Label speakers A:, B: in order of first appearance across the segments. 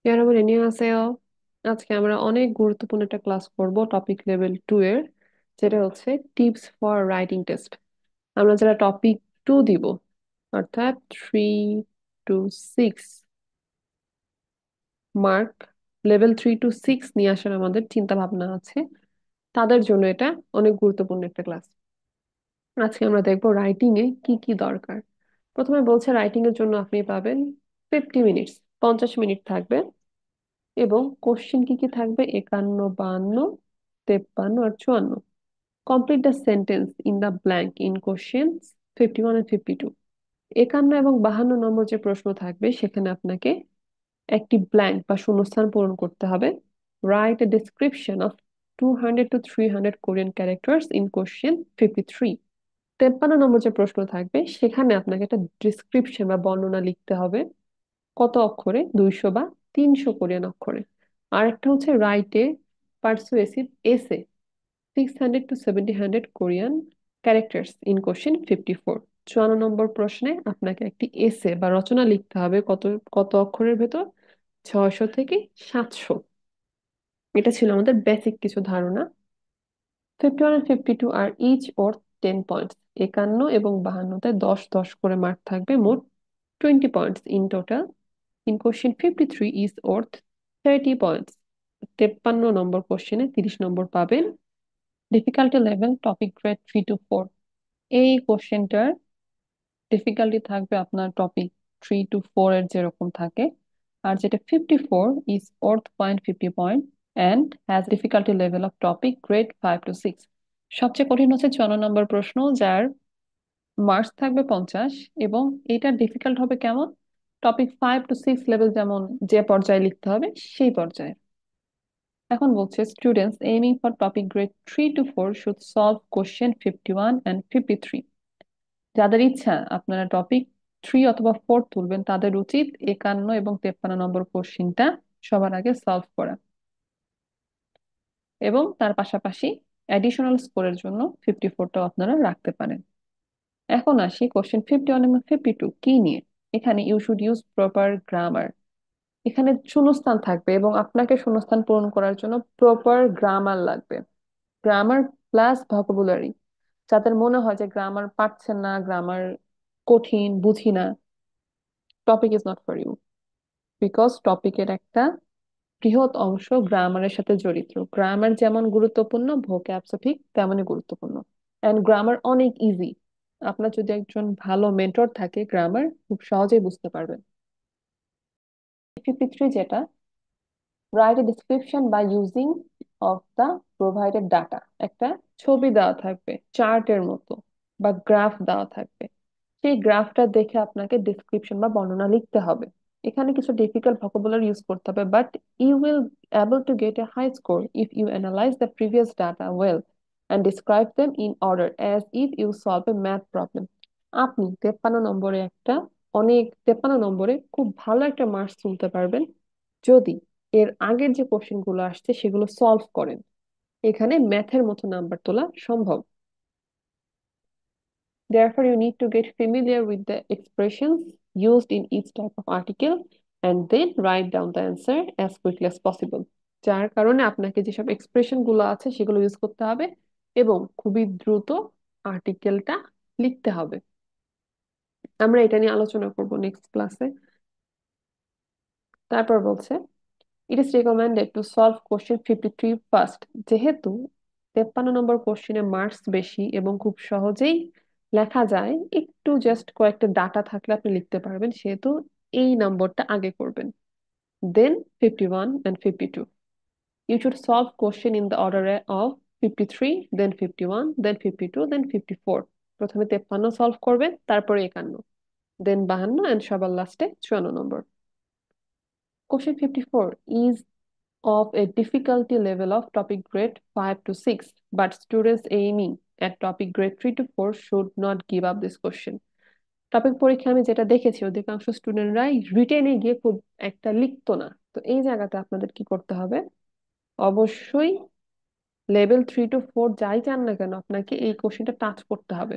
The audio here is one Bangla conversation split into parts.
A: 여러분 안녕하세요. আজকে আমরা অনেক গুরুত্বপূর্ণ একটা ক্লাস করব টপিক লেভেল 2 এর, যেটা হচ্ছে টিপস ফর রাইটিং টেস্ট। আমরা যারা টপিক 2 দিব, অর্থাৎ 3 to 6 মার্ক, লেভেল 3 to 6 নিয়ে আসার আমাদের চিন্তা ভাবনা আছে, তাদের জন্য এটা অনেক গুরুত্বপূর্ণ একটা ক্লাস। আজকে আমরা দেখবো রাইটিং এ কি কি দরকার। প্রথমে বলছে রাইটিং এর জন্য আপনি পাবেন 50 মিনিটস, 50 মিনিট থাকবে, এবং কোশ্চেন কি কি থাকবে: 51, 52, 53 আর 54। Complete the sentence in the blank in questions 51 and 52। 51 এবং 52 নম্বর যে প্রশ্ন থাকবে সেখানে আপনাকে একটি ব্ল্যাঙ্ক বা শূন্যস্থান পূরণ করতে হবে। Write a description of 200 to 300 Korean characters in question 53। 53 নম্বর যে প্রশ্ন থাকবে সেখানে আপনাকে একটা ডিসক্রিপশন বা বর্ণনা লিখতে হবে। কত অক্ষরে? 200 বা 300 কোরিয়ান অক্ষরে। আর একটা হচ্ছে রাইট এ পারসুয়েসিভ এসে 600 to 700 Korean characters in question 54। 54 নম্বর প্রশ্নে আপনাকে একটি এসে বা রচনা লিখতে হবে কত কত অক্ষরের ভেতর? 600 থেকে 700। এটা ছিল আমাদের বেসিক কিছু ধারণা। 51 and 52 আর ইচ ওর 10 পয়েন্টস। 51 এবং 52-তে 10 10 করে মার্ক থাকবে, মোট 20 points in total. In question 53 is worth 30 points. 53 নম্বর কোশ্চেনে 30 নম্বর পাবেন। Difficulty level topic grade 3 to 4। এই কোশ্চেনটার ডিফিকাল্টি থাকবে আপনার টপিক 3 to 4 এর যেরকম থাকে। আর যেটা 54 is worth 50 point and has difficulty level of topic grade 5 to 6। সবচেয়ে কঠিন হচ্ছে 54 নম্বর প্রশ্ন, যার মার্কস থাকবে 50, এবং এটা ডিফিকাল্ট হবে কেমন? টপিক 5 to 6 লেভেল যেমন যে পর্যায়ে লিখতে হবে সেই পর্যায়ে। এখন বলছে students aiming for topic grade 3 to 4 should solve question 51 and 53। যাদের ইচ্ছা আপনারা টপিক 3 অথবা 4 তুলবেন, তাদের উচিত 51 এবং 53 নম্বর কোশ্চেনটা সবার আগে সলভ করা, এবং তার পাশাপাশি অ্যাডিশনাল স্কোরের জন্য 54টাও আপনারা রাখতে পারেন। এখন আসি কোশ্চেন 51 এবং 52 কি নিয়ে। এখানে you should use proper grammar. এখানে শূন্যস্থান থাকবে এবং আপনাকে শূন্যস্থান পূরণ করার জন্য প্রপার গ্রামার লাগবে। Grammar plus vocabulary. যাদের মনে হয় যে গ্রামার পারছেন না, গ্রামার কঠিন, বুঝি না, topic is not for you. Because টপিকের একটা বৃহৎ অংশ গ্রামারের সাথে জড়িত। গ্রামার যেমন গুরুত্বপূর্ণ, ভোক্যাবস ঠিক তেমনই গুরুত্বপূর্ণ। এন্ড গ্রামার অনেক ইজি। আপনার যদি একজন ভালো মেন্টর থাকে, গ্রামার খুব সহজেই বুঝতে পারবেন। 53 যেটা, write a description by using of the provided data. একটা ছবি দেওয়া থাকবে চার্টের মতো, বা গ্রাফ দেওয়া থাকবে, সেই গ্রাফটা দেখে আপনাকে ডিসক্রিপশন বা বর্ণনা লিখতে হবে। এখানে কিছু ডিফিকাল্ট ভোকাবুলারি ইউজ করতে হবে, but you will able to get a high score if you analyze the previous data well and describe them in order as if you solve a math problem। আপনি 53 নম্বরে অনেক 53 নম্বরে খুব ভালো একটা মার্কস তুলতে পারবেন যদি এর আগের যে কোশ্চেন গুলো আসছে সেগুলো সলভ করেন। এখানে ম্যাথের মতো নাম্বার তোলা সম্ভব। Therefore, you need to get familiar with the expressions used in each type of article and then write down the answer as quickly as possible। যার কারণে আপনাকে যেসব এক্সপ্রেশন গুলো আছে সেগুলো ইউজ করতে হবে এবং খুবই দ্রুত আর্টিকেলটা লিখতে হবে। আমরা এটা নিয়ে আলোচনা করব নেক্সট ক্লাসে। তারপর বলছে it is recommended to solve question 53 first. যেহেতু 53 নম্বর কোশ্চেনে মার্কস বেশি এবং খুব সহজেই লেখা যায়, একটু জাস্ট কয়েকটা ডাটা থাকলে আপনি লিখতে পারবেন, সেহেতু এই নম্বরটা আগে করবেন। Then 51 and 52। You should solve question in the order of 53, then 51, then 52, then 54। প্রথমে 53 সলভ করবেন, তারপরে 51, দেন 52, এন্ড সবার লাস্টে 54 নম্বর। Question 54 is of a difficulty level of topic grade 5 to 6, but students aiming at topic grade 3 to 4 should not give up this question। Topic পরীক্ষা আমি যেটা দেখেছি, অধিকাংশ স্টুডেন্টরাই রিটেনে গিয়ে খুব একটা লিখতো না। তো এই জায়গাতে আপনাদের কি করতে হবে? অবশ্যই লেভেল 3 to 4 যাই চান না কেন, আপনাকে এই কোশ্চেনটা টাচ করতে হবে।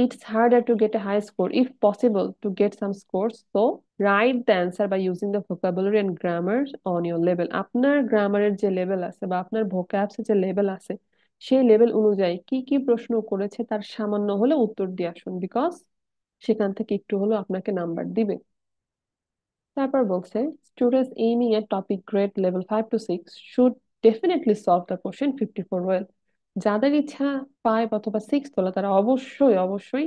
A: It's harder to get a high score, if possible, to get some scores. So write the answer by using the vocabulary and grammar on your level. আপনার গ্রামারের যে লেভেল আছে বা আপনার ভোক্যাবস যে লেভেল আছে সেই লেভেল অনুযায়ী কি কি প্রশ্ন করেছে তার সামান্য হলে উত্তর দিয়ে আসুন, বিকজ সেখান থেকে একটু হলেও আপনাকে নাম্বার দিবে। তারপর বলছে students aiming at topic grade level 5 to 6 should definitely solve the question 54 well. যাদের ইচ্ছা 5 অথবা 6 তোলা তারা অবশ্যই অবশ্যই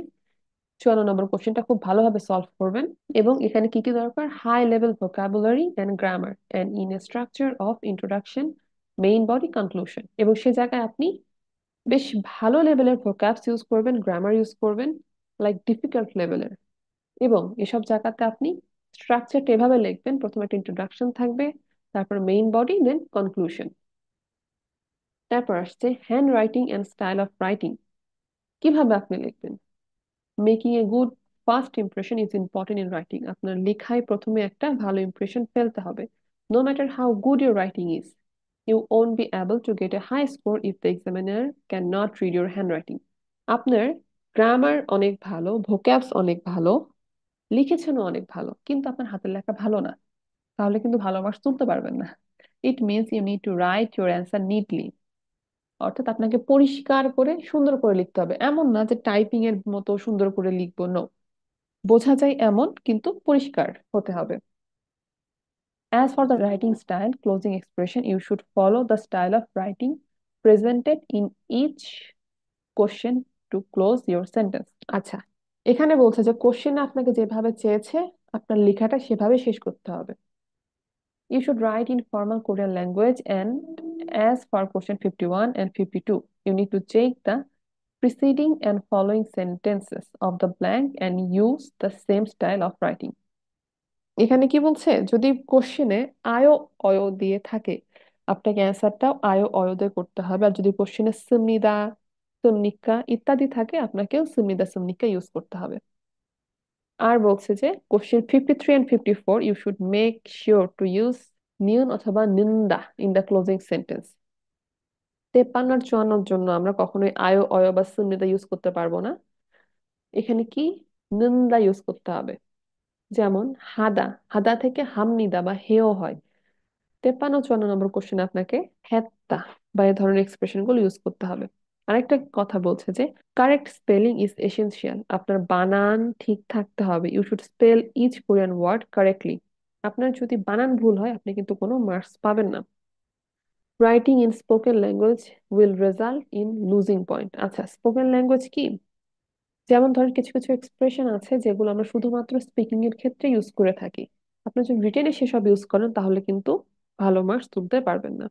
A: 54 নম্বর কোশ্চেনটা খুব ভালোভাবে সলভ করবেন। এবং এখানে কি কি দরকার, high level vocabulary and grammar and in a structure of introduction, main body, conclusion. এবং সে জায়গায় আপনি বেশ ভালো লেভেলের ভোকাবস ইউজ করবেন, গ্রামার ইউজ করবেন, লাইক ডিফিকাল্ট লেভেলের। এবং এসব জায়গাতে আপনি স্ট্রাকচারটা এভাবে লিখবেন, প্রথমে একটা ইন্ট্রোডাকশন থাকবে, তারপর মেইন বডি, দেন কনক্লুশন। তারপর আসছে handwriting and style of writing. কিভাবে আপনি লিখবেন? Making a good first impression is important in writing. আপনার লেখায় প্রথমে একটা ভালো ইমপ্রেশন ফেলতে হবে। No matter how good your writing is, you won't be able to get a high score if the examiner can not read your handwriting. আপনার গ্রামার অনেক ভালো, ভোক্যাবস অনেক ভালো, লিখেছেনও অনেক ভালো, কিন্তু আপনার হাতের লেখা ভালো না, তাহলে কিন্তু ভালো মার্কস তুলতে পারবেন না। It means you need to write your answer neatly. অর্থাৎ আপনাকে পরিষ্কার করে সুন্দর করে লিখতে হবে, এমন না যে টাইপিং এর মতো সুন্দর করে লিখবো, নো, বোঝা যায় এমন কিন্তু পরিষ্কার হতে হবে। As for the writing style, closing expression, you should follow the style of writing presented in each question to close your sentence. আচ্ছা, এখানে বলছে যে কোশ্চেন আপনাকে যেভাবে চেয়েছে আপনার লেখাটা সেভাবে শেষ করতে হবে। You should write in formal Korean language, and as for question 51 and 52, you need to check the preceding and following sentences of the blank and use the same style of writing. এখানে কি বলছে, যদি কোশ্চেনে আয় অয় দিয়ে থাকে আপনাকে অ্যান্সারটাও আয় অয় দিয়ে করতে হবে, আর যদি কোশ্চেনে সুমিদা, সুমনিকা ইত্যাদি থাকে আপনাকেও সুমিদা সুমনিকা ইউজ করতে হবে। আর বলছে যে question 53 and 54 you should make sure to use noun অথবা নিন্দা ইন দ্য ক্লোজিং সেন্টেন্স। 53 আর 54 জন্য আমরা কখনোই আয় অয় বা সুমিদা ইউজ করতে পারবো না, এখানে কি নিন্দা ইউজ করতে হবে। যেমন হাদা, হাদা থেকে হামনিদা বা হেয় হয়। 53 54 নম্বর কোশ্চেন আপনাকে হেত্তা বা এই ধরনের এক্সপ্রেশন গুলো ইউজ করতে হবে। আরেকটা কথা বলছে যে কারেক্ট স্পেলিং ইজ এসেনশিয়াল। আপনার বানান ঠিক থাকতে হবে। You should spell each Korean word correctly. আপনার যদি বানান ভুল হয় আপনি কিন্তু কোনো মার্কস পাবেন না। Writing in spoken language will result in losing point. আচ্ছা, স্পোকেন ল্যাঙ্গুয়েজ কি? যেমন ধরেন কিছু কিছু এক্সপ্রেশন আছে যেগুলো আমরা শুধুমাত্র স্পিকিং এর ক্ষেত্রে ইউজ করে থাকি। আপনি যদি রিটেনে সেসব ইউজ করেন তাহলে কিন্তু ভালো মার্কস তুলতে পারবেন না।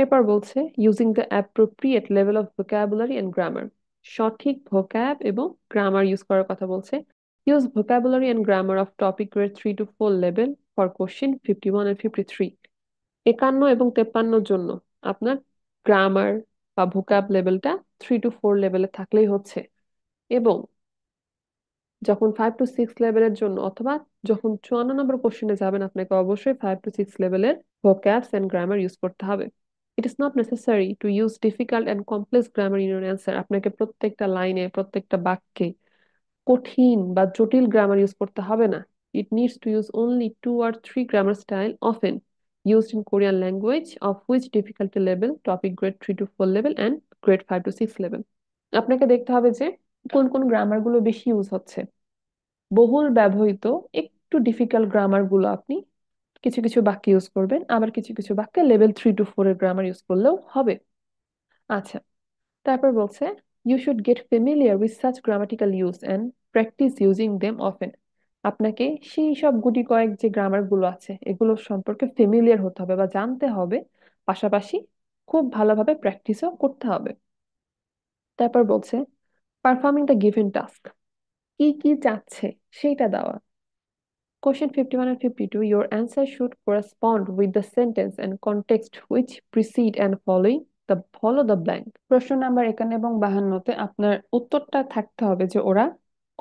A: এরপর বলছে using the appropriate level of vocabulary and grammar. সঠিক ভোক্যাব এবং গ্রামার ইউজ করার কথা বলছে। Use vocabulary and grammar of topic grade 3 to 4 level for question 51 and 53। 51 এবং 53 জন্য আপনার গ্রামার বা ভোকাব লেভেলটা 3 to 4 লেভেলে থাকলেই হচ্ছে। এবং যখন 5 to 6 লেভেলের জন্য অথবা যখন 54 নম্বর কোশ্চেনে যাবেন আপনাকে অবশ্যই 5 to 6 লেভেলের vocabs and grammar ইউজ করতে হবে। It is not necessary to use difficult and complex grammar in your answer. আপনাকে প্রত্যেকটা লাইনে প্রত্যেকটা বাক্যে কঠিন বা জটিল গ্রামার ইউজ করতে হবে না। It needs to use only 2 or 3 grammar style often used in Korean language, of which difficulty level topic grade 3 to 4 level and grade 5 to 6 level। আপনাকে দেখতে হবে যে কোন কোন গ্রামার গুলো বেশি ইউজ হচ্ছে। বহুল ব্যবহৃত একটু ডিফিকাল্ট গ্রামার গুলো আপনি কিছু কিছু বাক্যে ইউজ করবেন, আবার কিছু কিছু বাক্যে লেভেল 3 to 4 এর গ্রামার ইউজ করলেও হবে। আচ্ছা, তারপর বলছে you should get familiar with such grammatical use and practice using them often. আপনাকে সেই সব গুটি কয়েক যে গ্রামার গুলো আছে এগুলো সম্পর্কে ফেমিলিয়ার হতে হবে বা জানতে হবে, পাশাপাশি খুব ভালোভাবে প্র্যাকটিসও করতে হবে। তারপর বলছে পারফর্মিং দ্য গিভেন টাস্ক। কি কি চাচ্ছে সেইটা দেওয়া। Question 51 and 52, your answer should correspond with the sentence and context which precede and follow the blank. প্রশ্ন নাম্বার 51 এবং 52-তে আপনার উত্তরটা থাকতে হবে যে ওরা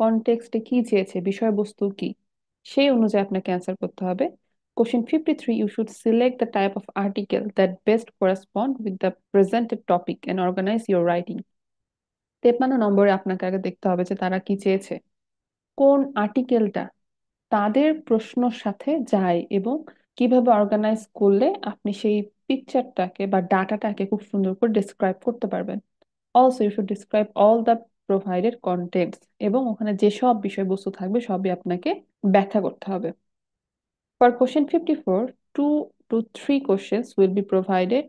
A: কনটেক্সটে কি চেয়েছে, বিষয়বস্তু কি, সেই অনুযায়ী আপনাকে অ্যান্সার করতে হবে। Question 53, you should select the type of article that best correspond with the presented topic and organize your writing. 53 নম্বরে আপনাকে আগে দেখতে হবে যে তারা কি চেয়েছে, কোন আর্টিকেলটা তাদের প্রশ্নর সাথে যায় এবং কিভাবে অর্গানাইজ করলে আপনি সেই পিকচারটাকে বা ডাটাটাকে খুব সুন্দর করে ডিসক্রাইব করতে পারবেন। Also you should describe all the provided contents, এবং ওখানে যেসব বিষয়বস্তু থাকবে সবই আপনাকে ব্যাখ্যা করতে হবে। For question 54, 2 to 3 questions will be provided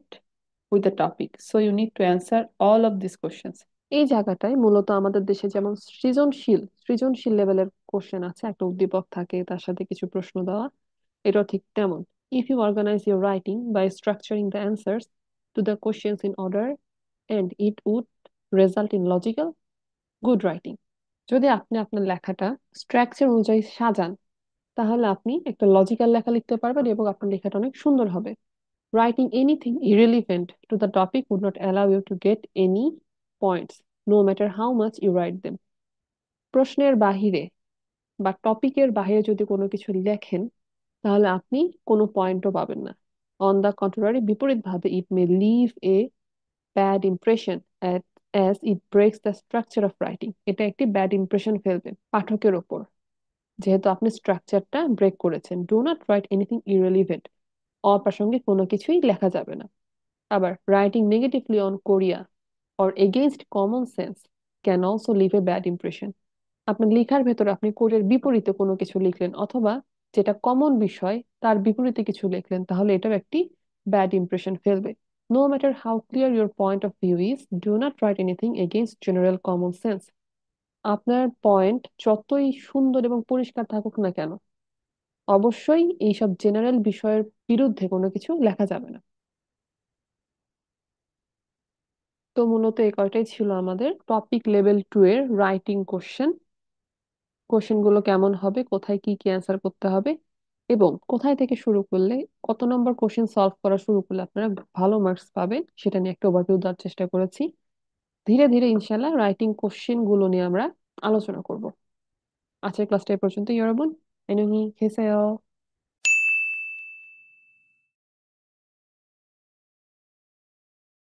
A: with the topic. So you need to answer all of these questions. এই জায়গাটায় মূলত আমাদের দেশে যেমন সৃজনশীল সৃজনশীল লেভেলের কোশ্চেন আছে, একটা উদ্দীপক থাকে তার সাথে কিছু প্রশ্ন দেওয়া, এটা ঠিক তেমন। If you organize your writing by structuring the answers to the questions in order, and it would result in logical, good writing. যদি আপনি আপনার লেখাটা স্ট্রাকচার অনুযায়ী সাজান, তাহলে আপনি একটা লজিক্যাল লেখা লিখতে পারবেন এবং আপনার লেখাটা অনেক সুন্দর হবে। Writing anything irrelevant to the topic would not allow you to get any points, no matter how much you write them. প্রশ্নের বাহিরে বা টপিকের বাহিরে যদি কোনো কিছু লেখেন, তাহলে আপনি কোনো পয়েন্টও পাবেন না। অন দ্য কন্ট্রারি, বিপরীতভাবে, it may leave a bad impression as it breaks the structure of writing. এটা একটি ব্যাড ইমপ্রেশন ফেলবে পাঠকের ওপর, যেহেতু আপনি স্ট্রাকচারটা ব্রেক করেছেন। Do not write anything irrelevant, অপ্রাসঙ্গিক কোনো কিছুই লেখা যাবে না। আবার writing negatively on Korea or against common sense can also leave a bad impression. আপনার লেখার ভেতরে আপনি কোরিয়ার বিপরীতে কোনো কিছু লিখলেন, অথবা যেটা কমন বিষয় তার বিপরীতে কিছু লিখলেন, তাহলে এটাও একটি ব্যাড ইমপ্রেশন ফেলবে। No matter how clear your point of view is, do not write anything against general common sense. আপনার পয়েন্ট যতই সুন্দর এবং পরিষ্কার থাকুক না কেন, অবশ্যই এইসব জেনারেল বিষয়ের বিরুদ্ধে কোনো কিছু লেখা যাবে না। তো মূলত এই কয়টাই ছিল আমাদের টপিক লেভেল 2 এর রাইটিং কোশ্চেন। কোশ্চেন গুলো কেমন হবে, কোথায় কি কি অ্যান্সার করতে হবে, এবং কোথায় থেকে শুরু করলে, কত নম্বর কোশ্চেন সলভ করা শুরু করলে আপনারা ভালো মার্কস পাবেন, সেটা নিয়ে একটা ওভারভিউ দেওয়ার চেষ্টা করেছি। ধীরে ধীরে ইনশাল্লাহ রাইটিং কোশ্চেন গুলো নিয়ে আমরা আলোচনা করব। আজকের ক্লাসটা এই পর্যন্ত। ইয়রবন, এনহি খেসায়।